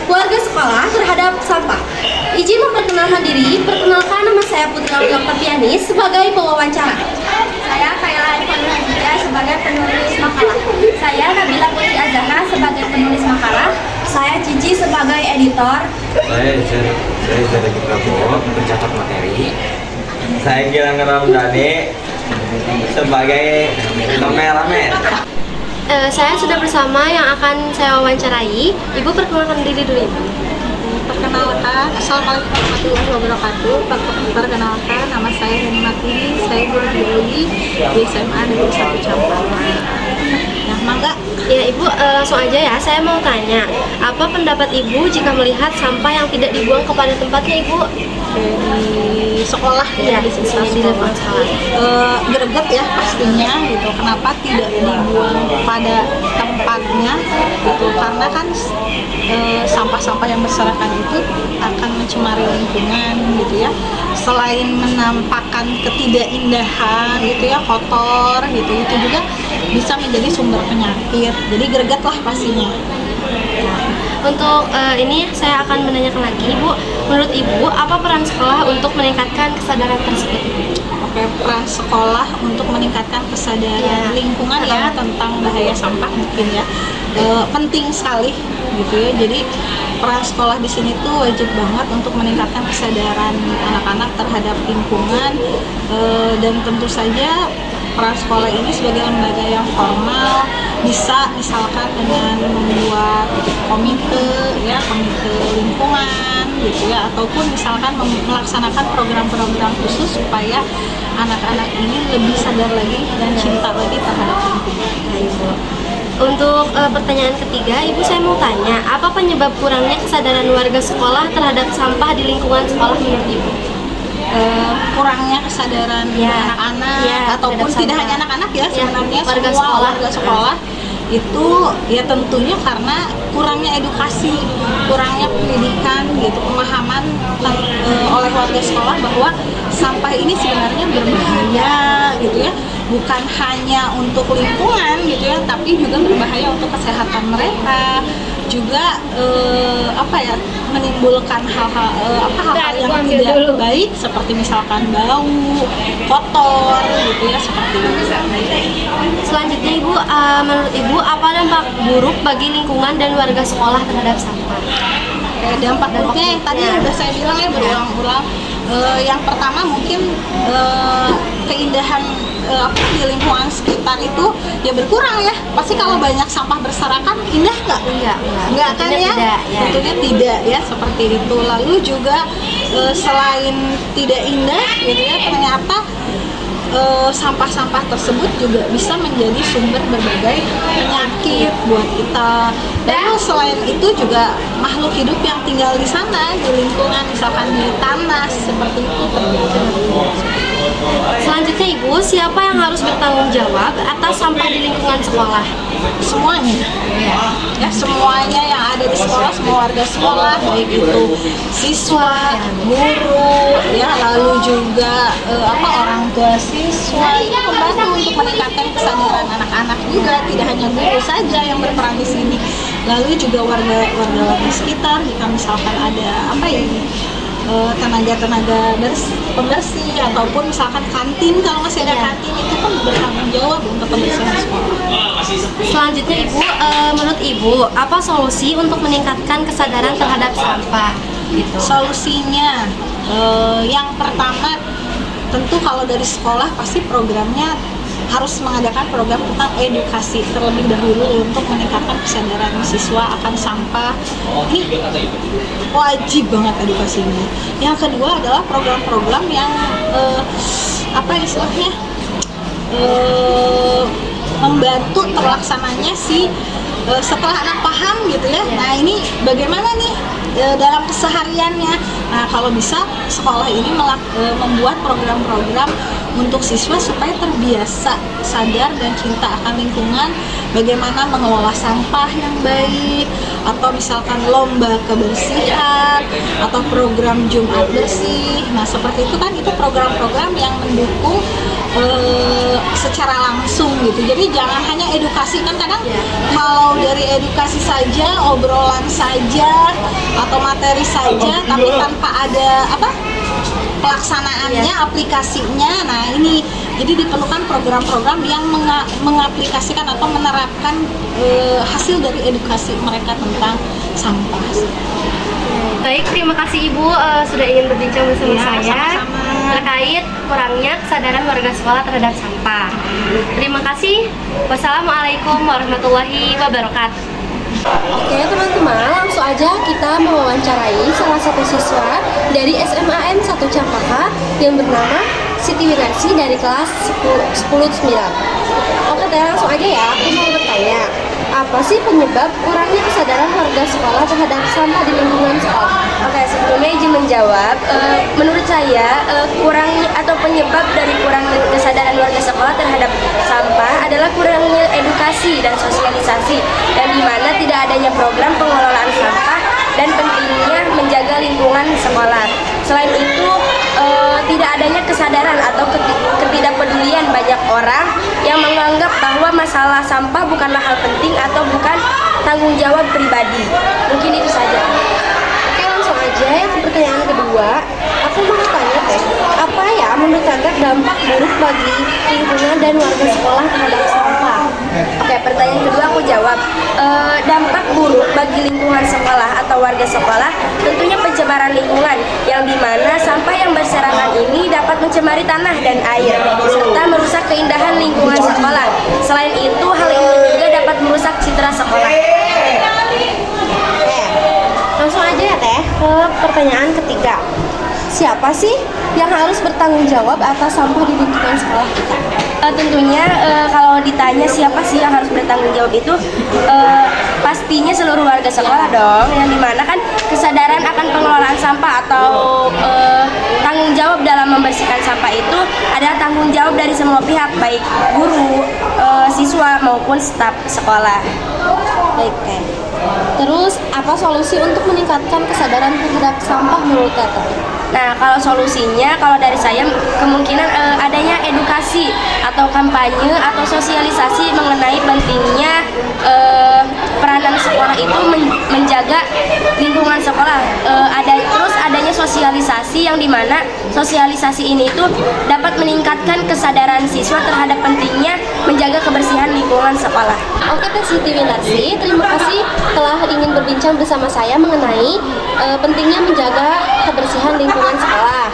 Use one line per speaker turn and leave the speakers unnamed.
warga sekolah terhadap sampah. Izin memperkenalkan diri, perkenalkan nama saya Putri Dr. Pianis sebagai pewawancara.
Saya Kayla Ivanul Hadijah sebagai penulis makalah. Saya Nabila Putri Azana sebagai penulis makalah.
Saya Cici sebagai editor.
Saya Zara Prabowo, pencatat materi. Saya Gilang Ramdhani sebagai kameramen.
Saya sudah bersama yang akan saya wawancarai. Ibu perkenalkan diri dulu, Ibu.
Perkenalkan, Assalamualaikum warahmatullahi wabarakatuh. Perkenalkan, nama saya Heni Martini. Saya guru biologi di SMA Negeri 1 Campang. Nah, mangga.
Ya, Ibu, langsung aja ya. Saya mau tanya, apa pendapat Ibu jika melihat sampah yang tidak dibuang kepada tempatnya, Ibu?
Di sekolah
Ya,
di
di
sekitar
sini di depan sekolah.
greget ya pastinya gitu. Kenapa tidak dibuang pada tempatnya gitu? Karena kan sampah-sampah yang berserakan itu akan mencemari lingkungan gitu ya. Selain menampakkan ketidakindahan gitu ya, kotor gitu, itu juga bisa menjadi sumber penyakit. Jadi greget lah pastinya.
Untuk ini saya akan menanyakan lagi, Ibu. Menurut Ibu, apa peran sekolah untuk meningkatkan kesadaran tersebut?
Oke, peran sekolah untuk meningkatkan kesadaran lingkungan ya tentang bahaya sampah mungkin ya penting sekali gitu ya. Jadi peran sekolah di sini tuh wajib banget untuk meningkatkan kesadaran anak-anak terhadap lingkungan dan tentu saja peran sekolah ini sebagai lembaga yang formal bisa misalkan dengan membuat komite lingkungan gitu ya, ataupun misalkan melaksanakan program-program khusus supaya anak-anak ini lebih sadar lagi dan cinta lagi terhadap lingkungan.
Ibu. Untuk pertanyaan ketiga, Ibu, saya mau tanya, apa penyebab kurangnya kesadaran warga sekolah terhadap sampah di lingkungan sekolah menurut Ibu?
Kurangnya kesadaran anak-anak ataupun tidak hanya anak-anak ya sebenarnya semua warga sekolah itu ya tentunya karena kurangnya edukasi, kurangnya pendidikan gitu, pemahaman oleh warga sekolah bahwa sampah ini sebenarnya berbahaya gitu ya, bukan hanya untuk lingkungan gitu ya, tapi juga berbahaya untuk kesehatan mereka, juga menimbulkan hal-hal yang tidak baik seperti misalkan bau, kotor gitu ya, seperti itu.
Selanjutnya, Ibu, menurut Ibu, apa dampak buruk bagi lingkungan dan warga sekolah terhadap sampah?
Dampak buruknya yang tadi udah saya bilang ya berulang-ulang. Yang pertama mungkin keindahan di lingkungan sekitar itu ya berkurang ya. Pasti kalau banyak sampah berserakan indah nggak? Enggak kan ya? Tentunya tidak ya, seperti itu. Lalu juga selain tidak indah gitu ya, ternyata sampah-sampah tersebut juga bisa menjadi sumber berbagai penyakit buat kita. Dan selain itu juga makhluk hidup yang tinggal di sana, di lingkungan, misalkan di tanah, seperti itu terjadi.
Selanjutnya, Ibu, siapa yang harus bertanggung jawab atas sampah di lingkungan sekolah?
Semuanya ya, semuanya yang ada di sekolah, semua warga sekolah, baik itu siswa, guru ya, lalu juga orang tua siswa, itu membantu untuk meningkatkan kesadaran anak-anak juga, tidak hanya guru saja yang berperan di sini, lalu juga warga sekitar, jika misalkan ada tenaga pembersih ataupun misalkan kantin, kalau masih ada kantin itu kan bertanggung jawab untuk kebersihan sekolah.
Selanjutnya, Ibu, menurut Ibu, apa solusi untuk meningkatkan kesadaran terhadap sampah? Gitu.
Solusinya yang pertama tentu kalau dari sekolah pasti programnya harus mengadakan program tentang edukasi terlebih dahulu untuk meningkatkan kesadaran siswa akan sampah. Ini wajib banget edukasi ini. Yang kedua adalah program-program yang membantu terlaksananya setelah anak paham gitu ya. Nah, ini bagaimana nih dalam kesehariannya. Nah, kalau bisa sekolah ini membuat program-program untuk siswa supaya terbiasa sadar dan cinta akan lingkungan, bagaimana mengelola sampah yang baik, atau misalkan lomba kebersihan atau program Jumat bersih. Nah seperti itu kan, itu program-program yang mendukung secara langsung gitu. Jadi jangan hanya edukasi, kan kadang kalau dari edukasi saja, obrolan saja atau materi saja, tapi tanpa ada pelaksanaannya, aplikasinya. Nah ini jadi diperlukan program-program yang mengaplikasikan atau menerapkan hasil dari edukasi mereka tentang sampah.
Baik, terima kasih Ibu sudah ingin berbincang bersama
Ya,
saya
sama-sama.
terkait kurangnya kesadaran warga sekolah terhadap sampah. Terima kasih. Wassalamualaikum warahmatullahi wabarakatuh. Oke teman-teman, langsung aja kita mewawancarai salah satu siswa dari SMAN 1 Cempaka yang bernama Siti Winarsi dari kelas 10-9. Oke teh, langsung aja ya, aku mau bertanya, apa sih penyebab kurangnya kesadaran warga sekolah terhadap sampah di lingkungan sekolah?
Oke, sebelumnya izin menjawab. Menurut saya, kurangnya atau penyebab dari kurangnya kesadaran warga sekolah terhadap sampah adalah kurangnya edukasi dan sosialisasi, dan di mana tidak adanya program pengelolaan sampah dan pentingnya menjaga lingkungan sekolah. Selain itu, tidak adanya kesadaran atau ketidakpedulian banyak orang yang menganggap bahwa masalah sampah bukanlah hal penting atau bukan tanggung jawab pribadi. Mungkin itu saja.
Oke, langsung aja yang pertanyaan kedua. Aku mau tanya teh, apa ya menurut kakak dampak buruk bagi lingkungan dan warga sekolah terhadap sampah?
Oke, pertanyaan kedua aku jawab. Dampak buruk bagi lingkungan sekolah atau warga sekolah tentunya pencemaran lingkungan, yang dimana sampah yang berserakan ini dapat mencemari tanah dan air serta merusak keindahan lingkungan sekolah. Selain itu, hal ini juga dapat merusak citra sekolah.
Langsung aja ya teh ke pertanyaan ketiga. Siapa sih yang harus bertanggung jawab atas sampah di lingkungan sekolah kita?
Tentunya kalau ditanya siapa sih yang harus bertanggung jawab itu, pastinya seluruh warga sekolah dong, yang dimana kan kesadaran akan pengelolaan sampah atau tanggung jawab dalam membersihkan sampah itu adalah tanggung jawab dari semua pihak, baik guru, siswa maupun staf sekolah.
Baik teh. Terus apa solusi untuk meningkatkan kesadaran terhadap sampah menurut kakak?
Nah, kalau solusinya, kalau dari saya kemungkinan adanya edukasi atau kampanye atau sosialisasi mengenai pentingnya peranan sekolah itu menjaga lingkungan sekolah. Terus adanya sosialisasi yang dimana sosialisasi ini itu dapat meningkatkan kesadaran siswa terhadap pentingnya menjaga kebersihan lingkungan sekolah.
Oke teh Siti Winarsi, terima kasih telah ingin berbincang bersama saya mengenai pentingnya menjaga kebersihan lingkungan sekolah.